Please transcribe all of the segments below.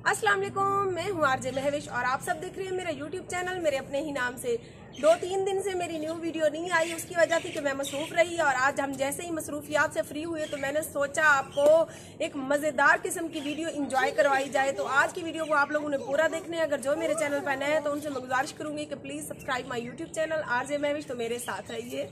अस्सलाम वालेकुम, मैं हूँ आरजे महविश और आप सब देख रहे हैं मेरा यूट्यूब चैनल मेरे अपने ही नाम से। 2-3 दिन से मेरी न्यू वीडियो नहीं आई, उसकी वजह थी कि मैं मसरूफ़ रही और आज हम जैसे ही मसरूफियात से फ्री हुए तो मैंने सोचा आपको एक मज़ेदार किस्म की वीडियो इंजॉय करवाई जाए। तो आज की वीडियो को आप लोगों ने पूरा देखना है। अगर जो मेरे चैनल पर नए हैं तो उनसे मैं गुजारिश करूँगी कि please subscribe my YouTube channel RJ Mahvish. तो मेरे साथ रहिए।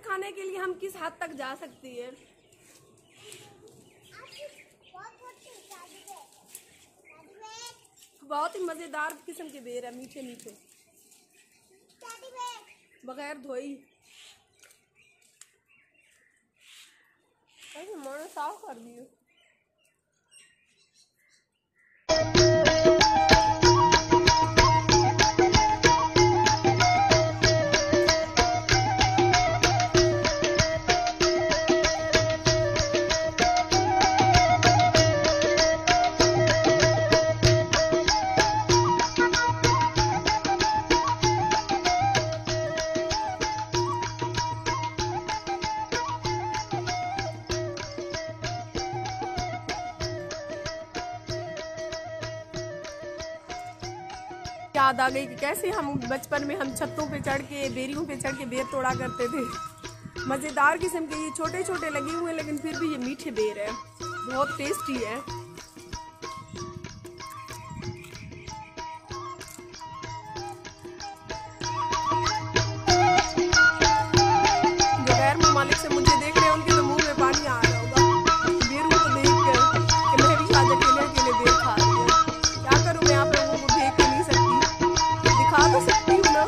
खाने के लिए हम किस हद तक जा सकती है। बहुत ही मजेदार किस्म के बेर है, मीठे मीठे बगैर धोई। मैंने साफ कर दिए। याद आ गई कि कैसे हम बचपन में हम छतों पे चढ़ के बेरियों पे चढ़ के बेर तोड़ा करते थे। मज़ेदार किस्म के ये छोटे छोटे लगे हुए हैं लेकिन फिर भी ये मीठे बेर है, बहुत टेस्टी है। जो गैर ममालिक से मुझे देख रहे हैं उनके तो मुंह में पानी आ रहा होगा बेरों को देख कर कि मैं भी आज अकेले बेर खा रही हूँ। क्या करूँ मैं आप लोगों को देख नहीं सकती, दिखा तो सकती हूँ ना।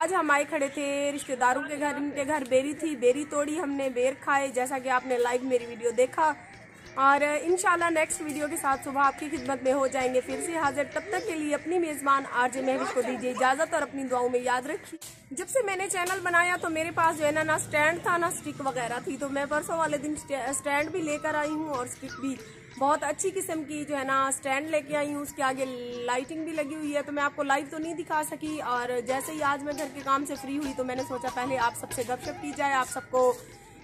आज हम आए खड़े थे रिश्तेदारों के घर, इनके घर बेरी थी, बेरी तोड़ी हमने, बेर खाए जैसा कि आपने लाइव मेरी वीडियो देखा। और इंशाल्लाह नेक्स्ट वीडियो के साथ सुबह आपकी खिदमत में हो जाएंगे फिर से हाजिर। तब तक के लिए अपनी मेज़बान आरजे महविश को दीजिए इजाज़त और अपनी दुआओं में याद रखिए। जब से मैंने चैनल बनाया तो मेरे पास जो है ना स्टैंड था ना स्टिक वगैरह थी, तो मैं परसों वाले दिन स्टैंड भी लेकर आई हूँ और स्टिक भी बहुत अच्छी किस्म की जो है ना स्टैंड लेके आई हूँ। उसके आगे लाइटिंग भी लगी हुई है, तो मैं आपको लाइव तो नहीं दिखा सकी। और जैसे ही आज मैं घर के काम से फ्री हुई तो मैंने सोचा पहले आप सबसे गपशप की जाए, आप सबको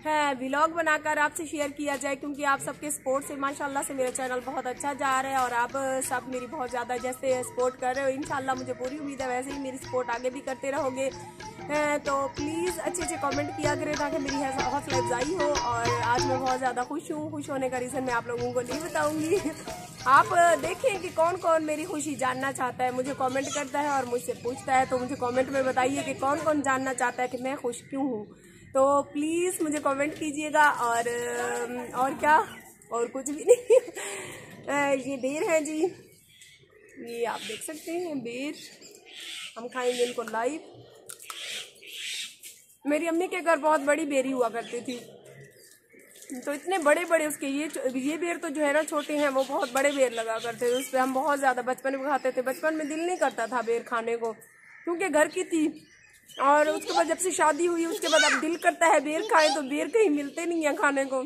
है व्लॉग बनाकर आपसे शेयर किया जाए, क्योंकि आप सबके सपोर्ट से माशाल्लाह से मेरा चैनल बहुत अच्छा जा रहा है और आप सब मेरी बहुत ज़्यादा जैसे सपोर्ट कर रहे हो, इंशाल्लाह मुझे पूरी उम्मीद है वैसे ही मेरी सपोर्ट आगे भी करते रहोगे। तो प्लीज़ अच्छे अच्छे कमेंट किया करें ताकि मेरी हौसला अफजाई हो। और आज मैं बहुत ज़्यादा खुश हूँ। खुश होने का रीज़न मैं आप लोगों को नहीं बताऊँगी। आप देखें कि कौन कौन मेरी खुशी जानना चाहता है, मुझे कमेंट करता है और मुझसे पूछता है, तो मुझे कमेंट में बताइए कि कौन कौन जानना चाहता है कि मैं खुश क्यों हूँ। तो प्लीज़ मुझे कमेंट कीजिएगा। और क्या, और कुछ भी नहीं। ये बेर है जी, ये आप देख सकते हैं बेर, हम खाएंगे इनको लाइव। मेरी अम्मी के घर बहुत बड़ी बेरी हुआ करती थी, तो इतने बड़े बड़े उसके ये बेर तो जो है ना छोटे हैं, वो बहुत बड़े बेर लगा करते थे। उस पर हम बहुत ज़्यादा बचपन में खाते थे। बचपन में दिल नहीं करता था बेर खाने को क्योंकि घर की थी, और उसके बाद जब से शादी हुई उसके बाद अब दिल करता है बेर खाएं, तो बेर कहीं मिलते नहीं है खाने को।